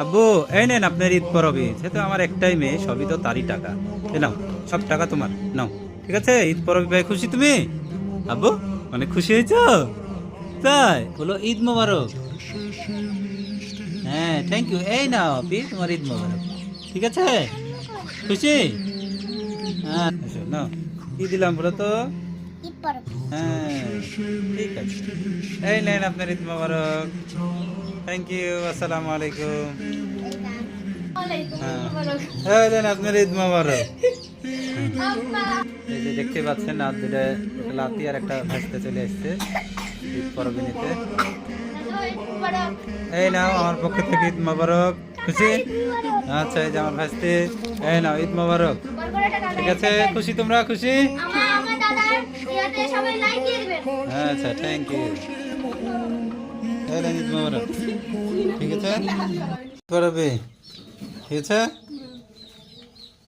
আব্বু এই নেন আপনার ঈদ পরবে, যেহেতু আমার একটাই মেয়ে, সবই তো তারই টাকা। এই নাও, সব টাকা তোমার, নাও। ঠিক আছে, ঈদ পরবে ভাই, খুশি তুমি? আব্বু অনেক খুশি হয়েছো? তাই বলো ঈদ মোবারক। হ্যাঁ থ্যাংক ইউ, এই নাও আপি তোমার ঈদ মোবারক। ঠিক আছে, খুশি? হ্যাঁ নাও, কি দিলাম বলো তো? হ্যাঁ ঠিক আছে, এই নেন আপনার ঈদ মোবারক। থ্যাংক ইউ, আসসালামু আলাইকুম। হ্যাঁ এই নেন আপনার ঈদ মোবারক। এই যে দেখতে পাচ্ছেন রাত দুটো, একটা লাতি আর একটা ভাসতে চলে এসছে ঈদ পরবে নিতে। এই নাও আমার পক্ষ থেকে ঈদ মোবারক, খুশি? আচ্ছা এই যে আমার ভাসতে, এই নাও ঈদ মোবারক। ঠিক আছে, খুশি তোমরা, খুশি? আচ্ছা থ্যাংক ইউ, ঈদ মোবারক। ঠিক আছে পরবে, ঠিক আছে।